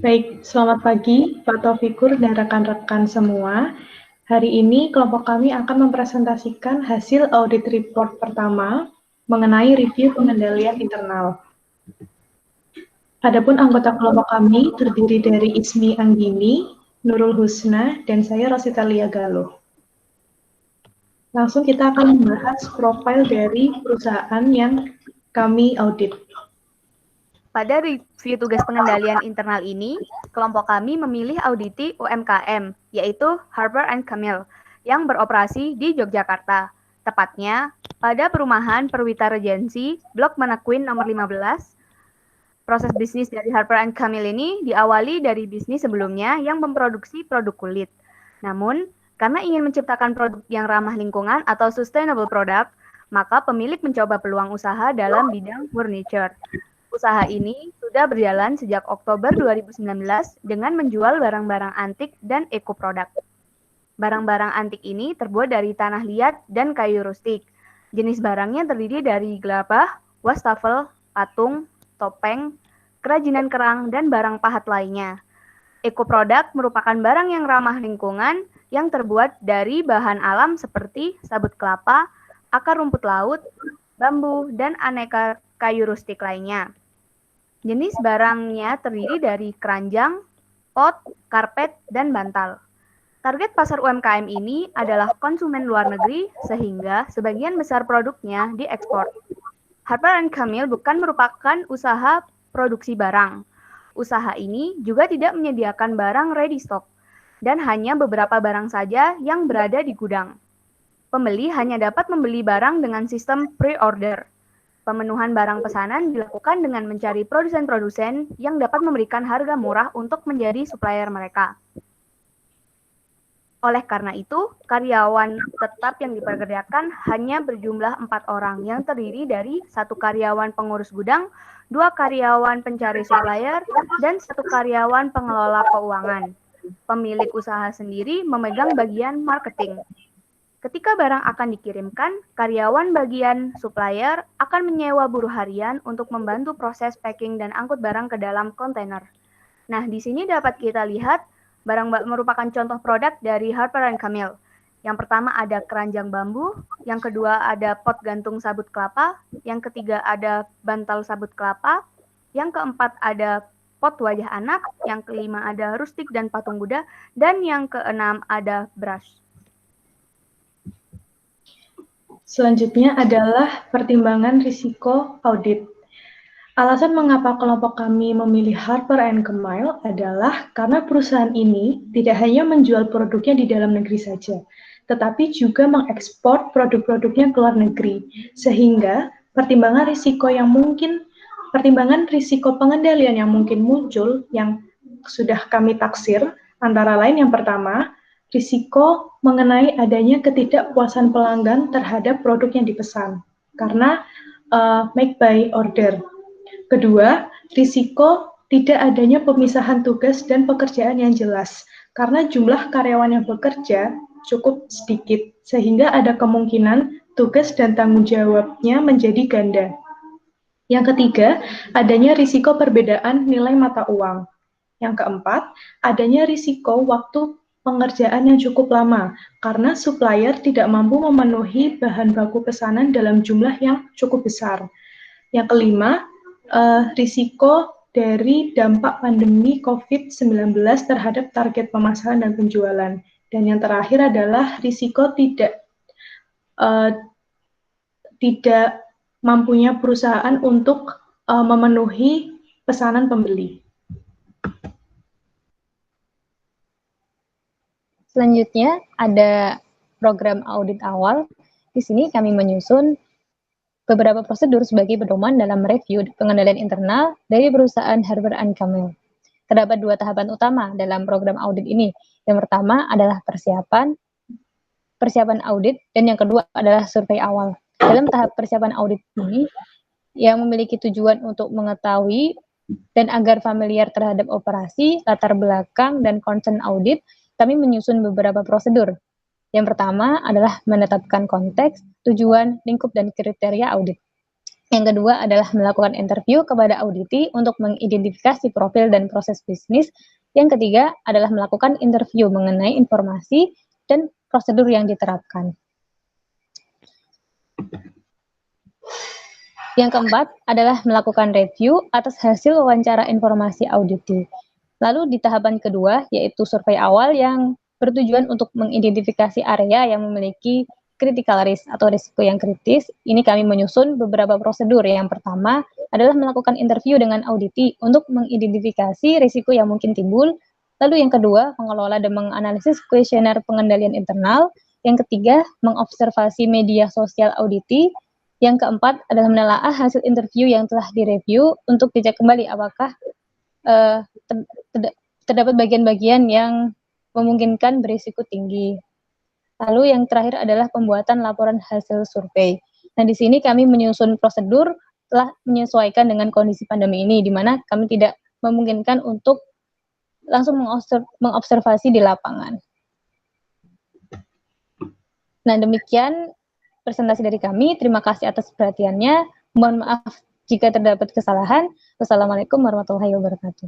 Baik, selamat pagi Pak Taufikur dan rekan-rekan semua. Hari ini kelompok kami akan mempresentasikan hasil audit report pertama mengenai review pengendalian internal. Adapun anggota kelompok kami terdiri dari Ismi Anggini, Nurul Husna, dan saya Rosita Lia Galuh. Langsung kita akan membahas profil dari perusahaan yang kami audit. Pada review tugas pengendalian internal ini, kelompok kami memilih auditi UMKM, yaitu Harper & Camille, yang beroperasi di Yogyakarta. Tepatnya, pada perumahan Perwita Regency, Blok Manakwin nomor 15. Proses bisnis dari Harper & Camille ini diawali dari bisnis sebelumnya yang memproduksi produk kulit. Namun, karena ingin menciptakan produk yang ramah lingkungan atau sustainable product, maka pemilik mencoba peluang usaha dalam bidang furniture. Usaha ini sudah berjalan sejak Oktober 2019 dengan menjual barang-barang antik dan eco-produk. Barang-barang antik ini terbuat dari tanah liat dan kayu rustik. Jenis barangnya terdiri dari gelabah, wastafel, patung, topeng, kerajinan kerang, dan barang pahat lainnya. Eco-produk merupakan barang yang ramah lingkungan yang terbuat dari bahan alam seperti sabut kelapa, akar rumput laut, bambu, dan aneka kayu rustik lainnya. Jenis barangnya terdiri dari keranjang, pot, karpet, dan bantal. Target pasar UMKM ini adalah konsumen luar negeri, sehingga sebagian besar produknya diekspor. Harper & Camille bukan merupakan usaha produksi barang. Usaha ini juga tidak menyediakan barang ready stock, dan hanya beberapa barang saja yang berada di gudang. Pembeli hanya dapat membeli barang dengan sistem pre-order. Pemenuhan barang pesanan dilakukan dengan mencari produsen-produsen yang dapat memberikan harga murah untuk menjadi supplier mereka. Oleh karena itu, karyawan tetap yang dipekerjakan hanya berjumlah 4 orang yang terdiri dari 1 karyawan pengurus gudang, 2 karyawan pencari supplier, dan 1 karyawan pengelola keuangan. Pemilik usaha sendiri memegang bagian marketing. Ketika barang akan dikirimkan, karyawan bagian supplier akan menyewa buruh harian untuk membantu proses packing dan angkut barang ke dalam kontainer. Nah, di sini dapat kita lihat barang merupakan contoh produk dari Harper & Camille. Yang pertama ada keranjang bambu, yang kedua ada pot gantung sabut kelapa, yang ketiga ada bantal sabut kelapa, yang keempat ada pot wajah anak, yang kelima ada rustik dan patung Buddha, dan yang keenam ada brush. Selanjutnya adalah pertimbangan risiko audit. Alasan mengapa kelompok kami memilih Harper & Camille adalah karena perusahaan ini tidak hanya menjual produknya di dalam negeri saja, tetapi juga mengekspor produk-produknya ke luar negeri, sehingga pertimbangan risiko pengendalian yang mungkin muncul yang sudah kami taksir, antara lain yang pertama, risiko mengenai adanya ketidakpuasan pelanggan terhadap produk yang dipesan, karena make by order. Kedua, risiko tidak adanya pemisahan tugas dan pekerjaan yang jelas, karena jumlah karyawan yang bekerja cukup sedikit, sehingga ada kemungkinan tugas dan tanggung jawabnya menjadi ganda. Yang ketiga, adanya risiko perbedaan nilai mata uang. Yang keempat, adanya risiko waktu pengerjaan yang cukup lama, karena supplier tidak mampu memenuhi bahan baku pesanan dalam jumlah yang cukup besar. Yang kelima, risiko dari dampak pandemi COVID-19 terhadap target pemasaran dan penjualan. Dan yang terakhir adalah risiko tidak mampunya perusahaan untuk memenuhi pesanan pembeli. Selanjutnya ada program audit awal. Di sini kami menyusun beberapa prosedur sebagai pedoman dalam review pengendalian internal dari perusahaan Harper & Camille. Terdapat 2 tahapan utama dalam program audit ini. Yang pertama adalah persiapan audit, dan yang kedua adalah survei awal. Dalam tahap persiapan audit ini, yang memiliki tujuan untuk mengetahui dan agar familiar terhadap operasi, latar belakang, dan concern audit, kami menyusun beberapa prosedur. Yang pertama adalah menetapkan konteks, tujuan, lingkup, dan kriteria audit. Yang kedua adalah melakukan interview kepada auditi untuk mengidentifikasi profil dan proses bisnis. Yang ketiga adalah melakukan interview mengenai informasi dan prosedur yang diterapkan. Yang keempat adalah melakukan review atas hasil wawancara informasi auditi. Lalu di tahapan kedua, yaitu survei awal yang bertujuan untuk mengidentifikasi area yang memiliki critical risk atau risiko yang kritis. Ini kami menyusun beberapa prosedur. Yang pertama adalah melakukan interview dengan auditi untuk mengidentifikasi risiko yang mungkin timbul. Lalu yang kedua, mengelola dan menganalisis kuesioner pengendalian internal. Yang ketiga, mengobservasi media sosial auditi. Yang keempat adalah menelaah hasil interview yang telah direview untuk dicek kembali apakah terdapat bagian-bagian yang memungkinkan berisiko tinggi. Lalu yang terakhir adalah pembuatan laporan hasil survei. Nah, di sini kami menyusun prosedur telah menyesuaikan dengan kondisi pandemi ini, di mana kami tidak memungkinkan untuk langsung mengobservasi di lapangan. Nah, demikian presentasi dari kami. Terima kasih atas perhatiannya. Mohon maaf jika terdapat kesalahan. Wassalamualaikum warahmatullahi wabarakatuh.